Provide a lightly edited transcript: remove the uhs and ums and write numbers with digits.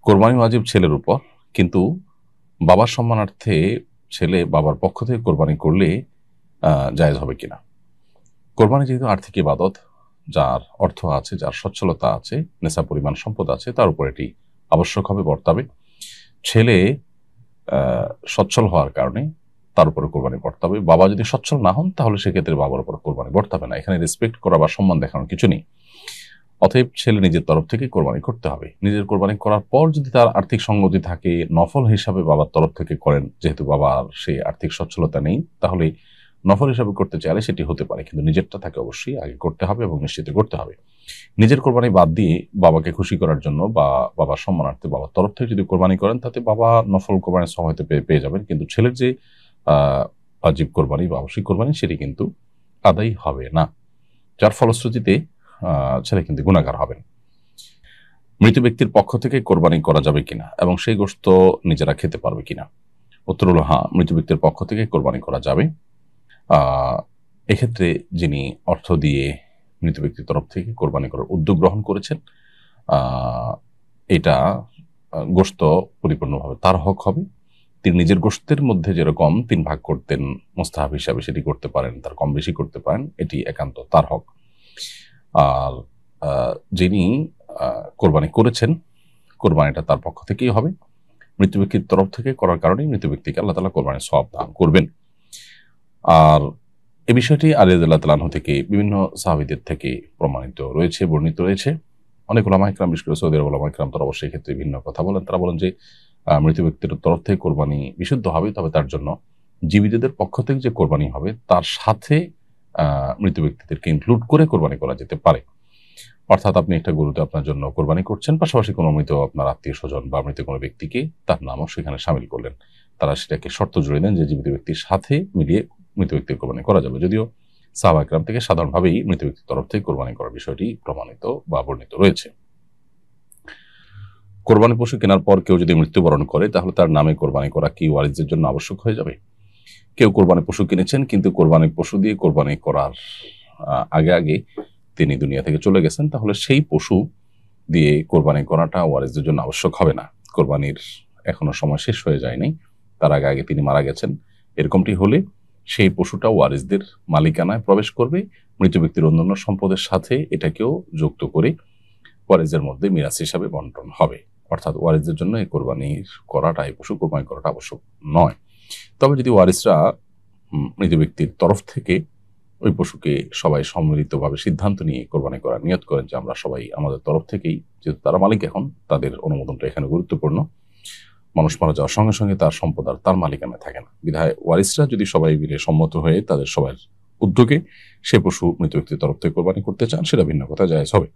কোরবানি ওয়াজিব ছেলের উপর, কিন্তু বাবার সম্মানার্থে ছেলে বাবার পক্ষ থেকে কোরবানি করলে জায়েজ হবে কিনা। কোরবানি যেহেতু আর্থিক ইবাদত, যার অর্থ আছে, যার সচ্ছলতা আছে, নেশা পরিমাণ সম্পদ আছে, তার উপর এটি আবশ্যক হবে, বর্তাবে। ছেলে সচ্ছল হওয়ার কারণে তার উপরে কোরবানি বর্তাবে। বাবা যদি সচ্ছল না হন তাহলে সেক্ষেত্রে বাবার উপর কোরবানি বর্তাবে না। এখানে রেসপেক্ট করা বা সম্মান দেখানোর কিছু নেই। অতএব ছেলে নিজের তরফ থেকে কোরবানি করতে হবে। নিজের কোরবানি করার পর যদি তার আর্থিক সঙ্গতি থাকে, নফল হিসাবে বাবার তরফ থেকে করেন, যেহেতু বাবার সেই আর্থিক সচ্ছলতা নেই, তাহলে নফল হিসাবে করতে চাইলে সেটি হতে পারে, কিন্তু নিজেরটা তাকে অবশ্যই আগে করতে হবে এবং নিশ্চিত করতে হবে। নিজের কোরবানি বাদ দিয়ে বাবাকে খুশি করার জন্য বা বাবার সম্মানার্থে বাবার তরফ থেকে যদি কোরবানি করেন, তাতে বাবা নফল কোরবানির সময় হয়তো পেয়ে যাবেন, কিন্তু ছেলের যে ওয়াজিব কোরবানি বা আবশ্যিক কোরবানি সেটি কিন্তু আদায় হবে না, যার ফলশ্রুতিতে ছেলে কিন্তু গুনাহগার হবেন। মৃত ব্যক্তির পক্ষ থেকে কোরবানি করা যাবে কিনা এবং সেই গোশত নিজেরা খেতে পারবে কিনা। উত্তর হলো হ্যাঁ, মৃত ব্যক্তির পক্ষ থেকে কোরবানি করা যাবে। এক্ষেত্রে যিনি অর্থ দিয়ে মৃত ব্যক্তির তরফ থেকে কোরবানি করার উদ্যোগ গ্রহণ করেছেন, এটা গোশত পরিপূর্ণভাবে তার হক হবে। তিনি নিজের গোশতের মধ্যে যেরকম 3 ভাগ করতেন মুস্তাহাব হিসাবে, সেটি করতে পারেন, তার কম বেশি করতে পারেন, এটি একান্ত তার হক। আর যিনি কোরবানি করেছেন, কোরবানিটা তার পক্ষ থেকেই হবে। মৃত ব্যক্তির তরফ থেকে করার কারণেই মৃত ব্যক্তিকে আল্লাহ তাআলা কোরবানির সওয়াব দান করবেন। আর এই বিষয়টি আলী রাদিয়াল্লাহু তাআলা আনহু থেকে বিভিন্ন সাহাবীদের থেকে প্রমাণিত রয়েছে, বর্ণিত রয়েছে। অনেক উলামা ইকরাম, বিশেষ করে সৌদি আরব উলামা ইকরাম, তারা অবশ্যই ক্ষেত্রে ভিন্ন কথা বলেন। তারা বলেন যে মৃত ব্যক্তির তরফ থেকে কোরবানি বিশুদ্ধ হবে, তবে তার জন্য জীবিতদের পক্ষ থেকে যে কোরবানি হবে তার সাথে মৃত ব্যক্তিদেরকে ইনক্লুড করে কোরবানি করা যেতে পারে। অর্থাৎ আপনি একটা গরুতে আপনার জন্য কোরবানি করছেন, পাশাপাশি কোনো মৃত আপনার আত্মীয় স্বজন বা মৃত কোনো ব্যক্তিকে তার নামও সেখানে সামিল করলেন। তারা সেটাকে শর্ত জুড়ে দেন যে জীবিত ব্যক্তির সাথে মিলিয়ে মৃত ব্যক্তির কোরবানি করা যাবে, যদিও সাহাবা ইকরাম থেকে সাধারণভাবেই মৃত ব্যক্তির তরফ থেকে কোরবানি করার বিষয়টি প্রমাণিত বা বর্ণিত রয়েছে। কোরবানি পশু কেনার পর কেউ যদি মৃত্যুবরণ করে, তাহলে তার নামে কোরবানি করা কি ওয়ারিসদের জন্য আবশ্যক হয়ে যাবে? কেউ কোরবানি পশু কিনেছেন, কিন্তু কোরবানি পশু দিয়ে কোরবানি করার আগে আগে তিনি দুনিয়া থেকে চলে গেছেন, তাহলে সেই পশু দিয়ে কোরবানি করাটা ওয়ারিসদের জন্য আবশ্যক হবে না। কোরবানির এখনো সময় শেষ হয়ে যায়নি, তার আগে আগে তিনি মারা গেছেন। এরকমটি হলে সেই পশুটা ওয়ারিসদের মালিকানায় প্রবেশ করবে, মৃত ব্যক্তির অন্যান্য সম্পদের সাথে এটাকেও যুক্ত করে ওয়ারিসদের মধ্যে মিরাস হিসাবে বন্টন হবে। অর্থাৎ ওয়ারিসদের জন্য এই কোরবানির করাটা, এই পশু কোরবানি করাটা আবশ্যক নয়। তবে যদি ওয়ারিসরা মৃত ব্যক্তির তরফ থেকে ওই পশুকে সবাই সম্মিলিতভাবে সিদ্ধান্ত নিয়ে কোরবানি করার নিয়ত করেন যে আমরা সবাই আমাদের তরফ থেকেই, যেহেতু তারা মালিক এখন, তাদের অনুমোদনটা এখানে গুরুত্বপূর্ণ। মানুষ মারা যাওয়ার সঙ্গে সঙ্গে তার সম্পদ আর তার মালিকানায় থাকে না, বিধায় ওয়ারিসরা যদি সবাই মিলে সম্মত হয়ে তাদের সবার উদ্যোগে সে পশু মৃত ব্যক্তির তরফ থেকে কোরবানি করতে চান, সেটা ভিন্ন কথা, জায়েজ হবে।